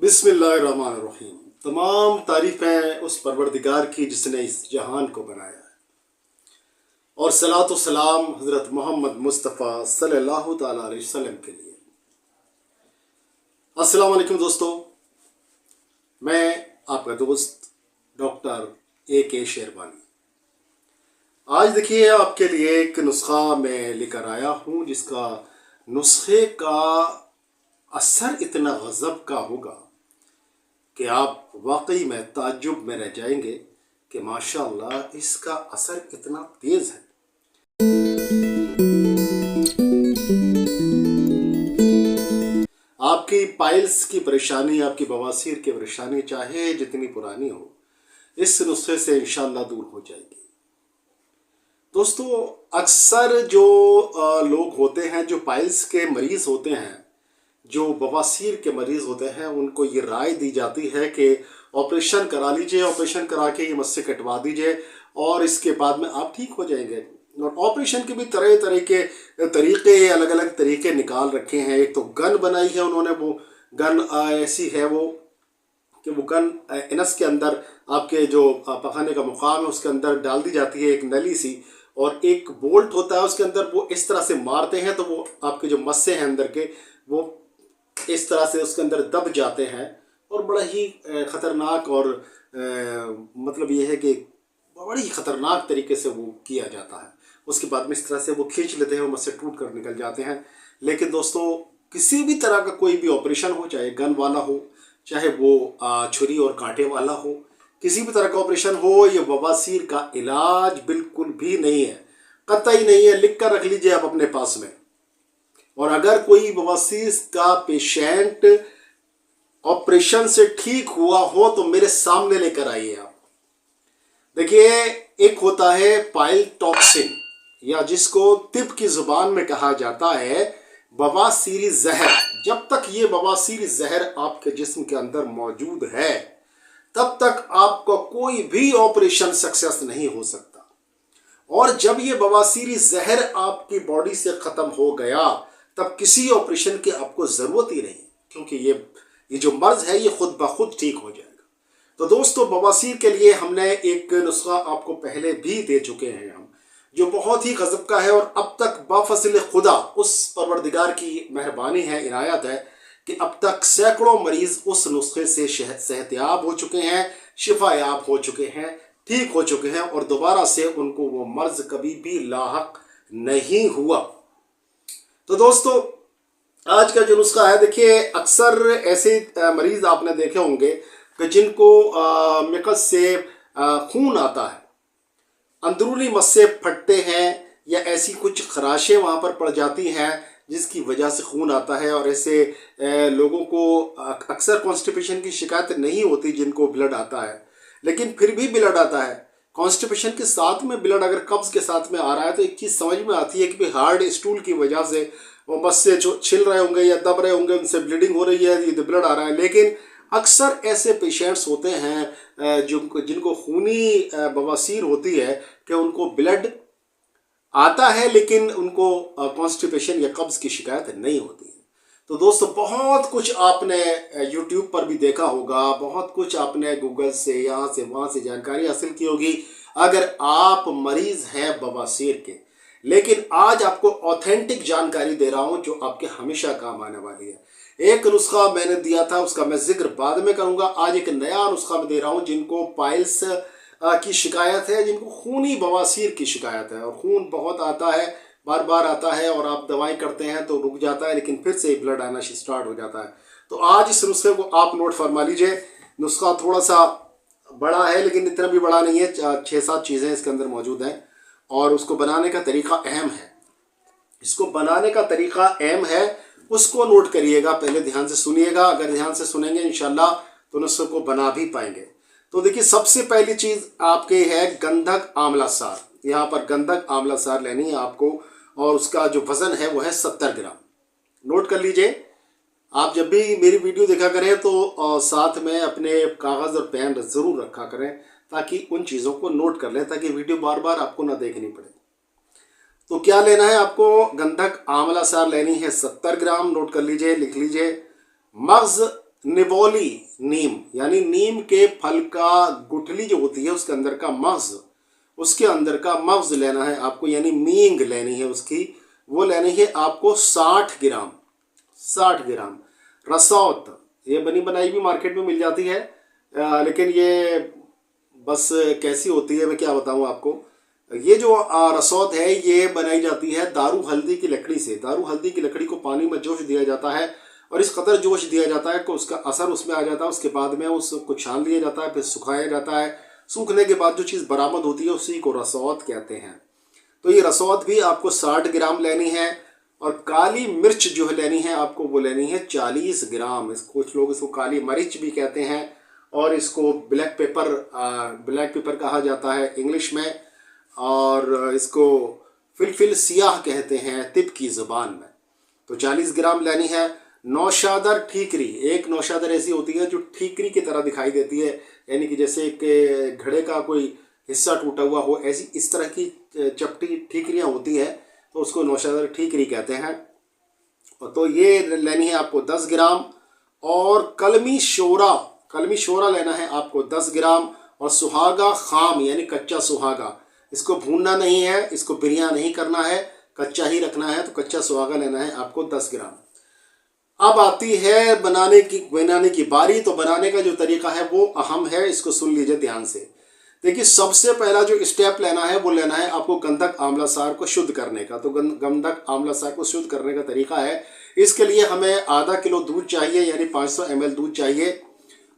बिस्मिल्लाहिर्रहमानिर्रहीम। तमाम तारीफ़ें उस परवरदिगार की जिसने इस जहान को बनाया है, और सलातो सलाम हज़रत मोहम्मद मुस्तफ़ा सल्लल्लाहु ताला अलैहि वसल्लम के लिए। अस्सलाम वालेकुम दोस्तों, मैं आपका दोस्त डॉक्टर AK शेरवानी। आज देखिए आपके लिए एक नुस्खा मैं लेकर आया हूँ, जिसका नुस्खे का असर इतना गज़ब का होगा कि आप वाकई में ताज्जुब में रह जाएंगे कि माशाअल्लाह इसका असर इतना तेज़ है। आपकी पाइल्स की परेशानी, आपकी बवासीर की परेशानी चाहे जितनी पुरानी हो, इस नुस्खे से इंशाअल्लाह दूर हो जाएगी। दोस्तों, अक्सर जो लोग होते हैं, जो पाइल्स के मरीज़ होते हैं, जो बवासीर के मरीज़ होते हैं, उनको ये राय दी जाती है कि ऑपरेशन करा लीजिए, ऑपरेशन करा के ये मस्से कटवा दीजिए और इसके बाद में आप ठीक हो जाएंगे। और ऑपरेशन के भी तरह तरह के तरीके, अलग अलग तरीके निकाल रखे हैं। एक तो गन बनाई है उन्होंने, वो गन ऐसी है वो कि वो गन इनस के अंदर आपके जो पखाने का मुकाम है उसके अंदर डाल दी जाती है, एक नली सी, और एक बोल्ट होता है उसके अंदर। वो इस तरह से मारते हैं तो वो आपके जो मस्से हैं अंदर के, वो इस तरह से उसके अंदर दब जाते हैं। और बड़ा ही ख़तरनाक और मतलब ये है कि बड़ी ख़तरनाक तरीके से वो किया जाता है। उसके बाद में इस तरह से वो खींच लेते हैं, वो मस्से टूट कर निकल जाते हैं। लेकिन दोस्तों, किसी भी तरह का कोई भी ऑपरेशन हो, चाहे गन वाला हो, चाहे वो छुरी और कांटे वाला हो, किसी भी तरह का ऑपरेशन हो, ये बवासीर का इलाज बिल्कुल भी नहीं है, कतई नहीं है। लिख कर रख लीजिए आप अपने पास में। और अगर कोई बवासीर का पेशेंट ऑपरेशन से ठीक हुआ हो तो मेरे सामने लेकर आइए आप। देखिए, एक होता है पाइल टॉक्सिन, या जिसको तिब की जुबान में कहा जाता है बवासीरी जहर। जब तक ये बवासीरी जहर आपके जिस्म के अंदर मौजूद है, तब तक आपका कोई भी ऑपरेशन सक्सेस नहीं हो सकता। और जब ये बवासीरी जहर आपकी बॉडी से ख़त्म हो गया, तब किसी ऑपरेशन की आपको ज़रूरत ही नहीं, क्योंकि ये जो मर्ज़ है ये खुद ब खुद ठीक हो जाएगा। तो दोस्तों, बवासीर के लिए हमने एक नुस्खा आपको पहले भी दे चुके हैं हम, जो बहुत ही गज़ब का है। और अब तक बाफज़िल खुदा उस परवरदिगार की मेहरबानी है, इनायत है, कि अब तक सैकड़ों मरीज़ उस नुस्खे से सेहतयाब हो चुके हैं, शिफायाब हो चुके हैं, ठीक हो चुके हैं, और दोबारा से उनको वो मर्ज़ कभी भी लाहक नहीं हुआ। तो दोस्तों, आज का जो नुस्खा है, देखिए अक्सर ऐसे मरीज़ आपने देखे होंगे कि जिनको मिकस से खून आता है, अंदरूनी मस्से फटते हैं, या ऐसी कुछ खराशें वहाँ पर पड़ जाती हैं जिसकी वजह से खून आता है। और ऐसे लोगों को अक्सर कॉन्स्टिपेशन की शिकायत नहीं होती जिनको ब्लड आता है, लेकिन फिर भी ब्लड आता है। कॉन्स्टिपेशन के साथ में ब्लड अगर कब्ज़ के साथ में आ रहा है, तो एक चीज़ समझ में आती है कि भाई हार्ड स्टूल की वजह से वो मस्से जो छिल रहे होंगे या दब रहे होंगे, उनसे ब्लीडिंग हो रही है, ये ब्लड आ रहा है। लेकिन अक्सर ऐसे पेशेंट्स होते हैं जिनको खूनी बवासीर होती है कि उनको ब्लड आता है, लेकिन उनको कॉन्स्टिपेशन या कब्ज़ की शिकायत नहीं होती है। तो दोस्तों, बहुत कुछ आपने यूट्यूब पर भी देखा होगा, बहुत कुछ आपने गूगल से, यहाँ से वहाँ से जानकारी हासिल की होगी, अगर आप मरीज़ हैं बवासीर के। लेकिन आज आपको ऑथेंटिक जानकारी दे रहा हूँ जो आपके हमेशा काम आने वाली है। एक नुस्खा मैंने दिया था, उसका मैं जिक्र बाद में करूँगा। आज एक नया नुस्खा मैं दे रहा हूँ जिनको पाइल्स की शिकायत है, जिनको खूनी बवासीर की शिकायत है, और खून बहुत आता है, बार बार आता है, और आप दवाई करते हैं तो रुक जाता है, लेकिन फिर से ब्लड आना स्टार्ट हो जाता है। तो आज इस नुस्खे को आप नोट फरमा लीजिए। नुस्खा थोड़ा सा बड़ा है, लेकिन इतना भी बड़ा नहीं है। 6-7 चीज़ें इसके अंदर मौजूद हैं, और उसको बनाने का तरीका अहम है। इसको बनाने का तरीका अहम है, उसको नोट करिएगा, पहले ध्यान से सुनिएगा। अगर ध्यान से सुनेंगे इंशाल्लाह तो नुस्खे को बना भी पाएंगे। तो देखिए, सबसे पहली चीज़ आपके है गंधक आंवला सार। यहाँ पर गंधक आंवला सार लेनी है आपको, और उसका जो वज़न है वो है 70 ग्राम। नोट कर लीजिए। आप जब भी मेरी वीडियो देखा करें तो साथ में अपने कागज़ और पेन ज़रूर रखा करें, ताकि उन चीज़ों को नोट कर लें, ताकि वीडियो बार बार आपको ना देखनी पड़े। तो क्या लेना है आपको? गंधक आंवला सार लेनी है 70 ग्राम। नोट कर लीजिए, लिख लीजिए। मग्ज़ निबोली नीम, यानी नीम के फल का गुठली जो होती है उसके अंदर का मग्ज, उसके अंदर का मग्ज लेना है आपको, यानी मींग लेनी है उसकी, वो लेनी है आपको 60 ग्राम। 60 ग्राम। रसौत, ये बनी बनाई भी मार्केट में मिल जाती है, लेकिन ये बस कैसी होती है मैं क्या बताऊँ आपको। ये जो रसौत है ये बनाई जाती है दारू हल्दी की लकड़ी से। दारू हल्दी की लकड़ी को पानी में जोश दिया जाता है और इस कदर जोश दिया जाता है कि उसका असर उसमें आ जाता है। उसके बाद में उसको छान लिया जाता है, फिर सुखाया जाता है। सूखने के बाद जो चीज़ बरामद होती है उसी को रसौत कहते हैं। तो ये रसौत भी आपको 60 ग्राम लेनी है। और काली मिर्च जो है लेनी है आपको, वो लेनी है 40 ग्राम। कुछ लोग इसको काली मिर्च भी कहते हैं और इसको ब्लैक पेपर कहा जाता है इंग्लिश में, और इसको फिलफिल सियाह कहते हैं तिब की ज़ुबान में। तो 40 ग्राम लेनी है। नौशादर ठीकरी, एक नौशादर ऐसी होती है जो ठीकरी की तरह दिखाई देती है, यानी कि जैसे एक घड़े का कोई हिस्सा टूटा हुआ हो, ऐसी इस तरह की चपटी ठीकरियाँ होती हैं, तो उसको नौशादर ठीकरी कहते हैं। तो ये लेनी है आपको 10 ग्राम। और कलमी शोरा लेना है आपको 10 ग्राम। और सुहागा खाम, यानी कच्चा सुहागा, इसको भूनना नहीं है, इसको बिरिया नहीं करना है, कच्चा ही रखना है। तो कच्चा सुहागा लेना है आपको 10 ग्राम। अब आती है बनाने की बारी। तो बनाने का जो तरीका है वो अहम है, इसको सुन लीजिए ध्यान से। देखिए, सबसे पहला जो स्टेप लेना है वो लेना है आपको गंधक आंवला सार को शुद्ध करने का। तो गंधक आंवला सार को शुद्ध करने का तरीका है, इसके लिए हमें आधा किलो दूध चाहिए, यानी 500 ml दूध चाहिए।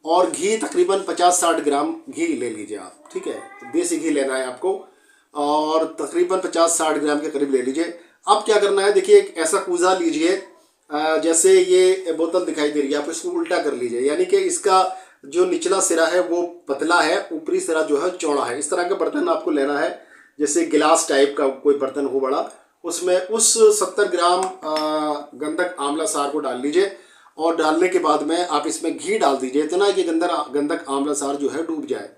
और घी तकरीबन 50-60 ग्राम घी ले लीजिए आप, ठीक है। तो देसी घी लेना है आपको और तकरीबन 50-60 ग्राम के करीब ले लीजिए। अब क्या करना है, देखिए एक ऐसा कूजा लीजिए, जैसे ये बोतल दिखाई दे रही है, आप इसको उल्टा कर लीजिए, यानी कि इसका जो निचला सिरा है वो पतला है, ऊपरी सिरा जो है चौड़ा है। इस तरह का बर्तन आपको लेना है, जैसे गिलास टाइप का कोई बर्तन हो बड़ा, उसमें उस 70 ग्राम गंधक आंवला सार को डाल लीजिए। और डालने के बाद में आप इसमें घी डाल दीजिए, इतना कि गंधक आंवला सार जो है डूब जाए।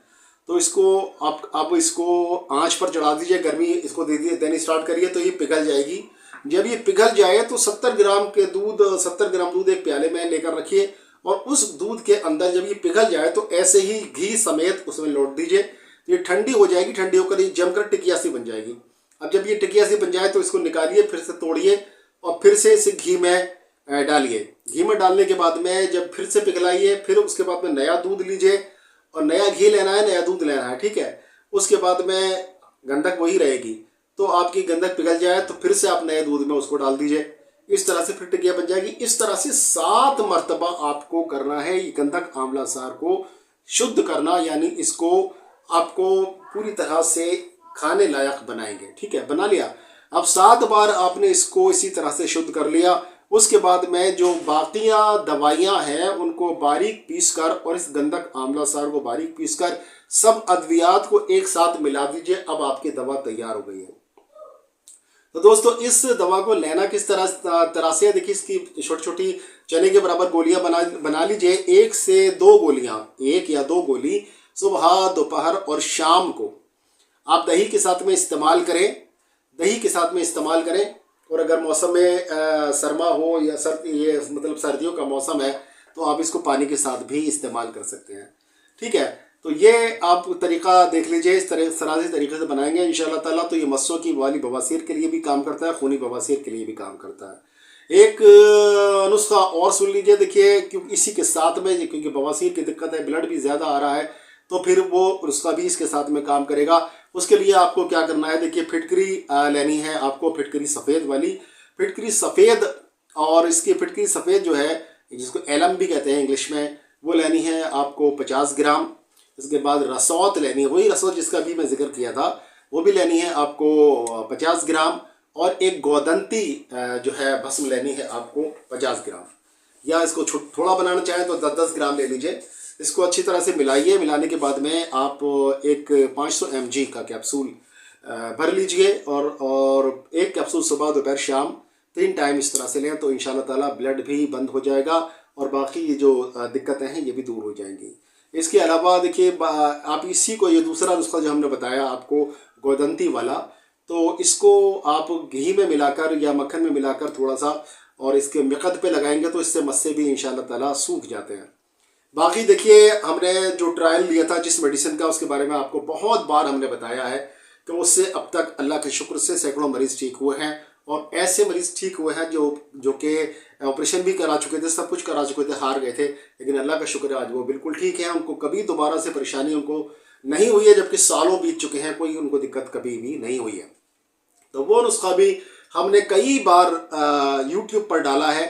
तो इसको आप इसको आंच पर चढ़ा दीजिए, गर्मी इसको दे दीजिए, देनी स्टार्ट करिए, तो ये पिघल जाएगी। जब ये पिघल जाए तो 70 ग्राम दूध एक प्याले में लेकर रखिए और उस दूध के अंदर जब ये पिघल जाए तो ऐसे ही घी समेत उसमें लौट दीजिए। ये ठंडी हो जाएगी, ठंडी होकर ये जमकर टिकिया सी बन जाएगी। अब जब ये टिकिया सी बन जाए तो इसको निकालिए, फिर से तोड़िए और फिर से इसे घी में डालिए। घी में डालने के बाद में जब फिर से पिघलाइए, फिर उसके बाद में नया दूध लीजिए और नया घी लेना है, नया दूध लेना है, ठीक है। उसके बाद में गंधक वही रहेगी। तो आपकी गंधक पिघल जाए तो फिर से आप नए दूध में उसको डाल दीजिए। इस तरह से फिर टिकिया बन जाएगी। इस तरह से 7 मरतबा आपको करना है ये गंधक आंवला सार को शुद्ध करना, यानी इसको आपको पूरी तरह से खाने लायक बनाएंगे, ठीक है। बना लिया। अब 7 बार आपने इसको इसी तरह से शुद्ध कर लिया। उसके बाद में जो बाकियां दवाइयां हैं उनको बारीक पीसकर और इस गंधक आंवला सार को बारीक पीसकर सब अद्वियात को एक साथ मिला दीजिए। अब आपकी दवा तैयार हो गई है। तो दोस्तों, इस दवा को लेना किस तरह से, देखिए इसकी छोटी छोटी चने के बराबर गोलियां बना लीजिए। 1 से 2 गोलियां, 1 या 2 गोली सुबह, दोपहर और शाम को आप दही के साथ में इस्तेमाल करें। और अगर मौसम में सरमा हो या ये मतलब सर्दियों का मौसम है तो आप इसको पानी के साथ भी इस्तेमाल कर सकते हैं, ठीक है। तो ये आप तरीका देख लीजिए, इस तरह से तरीके से बनाएंगे इंशाल्लाह ताला। तो ये मस्सों की वाली बवासीर के लिए भी काम करता है, खूनी बवासीर के लिए भी काम करता है। एक नुस्खा और सुन लीजिए, देखिए, क्योंकि इसी के साथ में, क्योंकि बवासीर की दिक्कत है, ब्लड भी ज़्यादा आ रहा है, तो फिर वो नुस्खा भी इसके साथ में काम करेगा। उसके लिए आपको क्या करना है, देखिए फिटकरी लेनी है आपको, फिटकरी सफ़ेद वाली, फिटकरी सफ़ेद। और इसकी फिटकरी सफ़ेद जो है, जिसको एलम भी कहते हैं इंग्लिश में, वो लेनी है आपको 50 ग्राम। इसके बाद रसौत लेनी है, वही रसौत जिसका भी मैं जिक्र किया था, वो भी लेनी है आपको 50 ग्राम। और एक गोदंती जो है भस्म लेनी है आपको 50 ग्राम। या इसको थोड़ा बनाना चाहें तो 10-10 ग्राम ले लीजिए। इसको अच्छी तरह से मिलाइए। मिलाने के बाद में आप एक 500 mg का कैप्सूल भर लीजिए और एक कैप्सूल सुबह, दोपहर, शाम 3 टाइम इस तरह से लें तो इंशाल्लाह ताला ब्लड भी बंद हो जाएगा और बाकी ये जो दिक्कतें हैं ये भी दूर हो जाएंगी। इसके अलावा देखिए, आप इसी को, ये दूसरा नुस्खा जो हमने बताया आपको गोदंती वाला, तो इसको आप घी में मिलाकर या मक्खन में मिलाकर थोड़ा सा और इसके मिक़द पे लगाएंगे तो इससे मस्से भी इंशाल्लाह ताला सूख जाते हैं। बाकी देखिए, हमने जो ट्रायल लिया था जिस मेडिसिन का, उसके बारे में आपको बहुत बार हमने बताया है कि उससे अब तक अल्लाह के शुक्र से सैकड़ों मरीज ठीक हुए हैं। और ऐसे मरीज ठीक हुए हैं जो कि ऑपरेशन भी करा चुके थे, सब कुछ करा चुके थे, हार गए थे, लेकिन अल्लाह का शुक्र है आज वो बिल्कुल ठीक है। उनको कभी दोबारा से परेशानी उनको नहीं हुई है, जबकि सालों बीत चुके हैं, कोई उनको दिक्कत कभी भी नहीं हुई है। तो वो नुस्खा भी हमने कई बार यूट्यूब पर डाला है।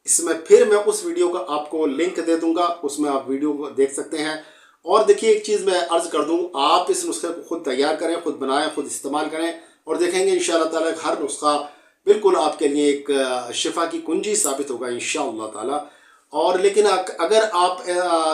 इसमें फिर मैं उस वीडियो का आपको लिंक दे दूंगा, उसमें आप वीडियो को देख सकते हैं। और देखिए, एक चीज़ मैं अर्ज कर दूं, आप इस नुस्खे को खुद तैयार करें, खुद बनाएं, खुद इस्तेमाल करें, और देखेंगे इंशाअल्लाह ताला हर नुस्खा बिल्कुल आपके लिए एक शिफा की कुंजी साबित होगा इंशाअल्लाह ताला। और लेकिन अगर आप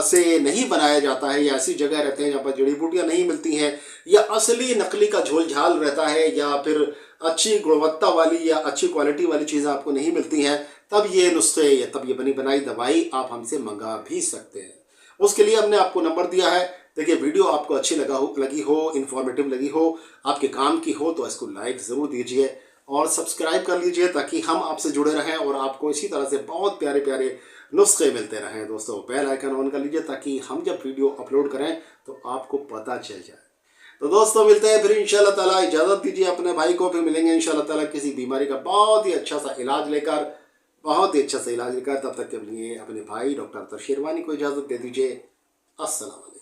से नहीं बनाया जाता है, या ऐसी जगह रहते हैं जहाँ पर जड़ी बूटियाँ नहीं मिलती हैं, या असली नकली का झोल झाल रहता है, या फिर अच्छी गुणवत्ता वाली या अच्छी क्वालिटी वाली चीज़ें आपको नहीं मिलती हैं, तब ये नुस्खे या तब ये बनी बनाई दवाई आप हमसे मंगा भी सकते हैं। उसके लिए हमने आपको नंबर दिया है। देखिए, वीडियो आपको अच्छी लगी हो, इन्फॉर्मेटिव लगी हो, आपके काम की हो, तो इसको लाइक ज़रूर दीजिए और सब्सक्राइब कर लीजिए, ताकि हम आपसे जुड़े रहें और आपको इसी तरह से बहुत प्यारे प्यारे नुस्खे मिलते रहें। दोस्तों, बेल आइकन ऑन कर लीजिए, ताकि हम जब वीडियो अपलोड करें तो आपको पता चल जाए। तो दोस्तों, मिलते हैं फिर इंशाल्लाह ताला। इजाज़त दीजिए अपने भाई को, फिर मिलेंगे इंशाल्लाह ताला किसी बीमारी का बहुत ही अच्छा सा इलाज लेकर, बहुत ही अच्छा सा इलाज लेकर। तब तक के लिए अपने भाई डॉक्टर शेरवानी को इजाज़त दे दीजिए। अस्सलाम वालेकुम।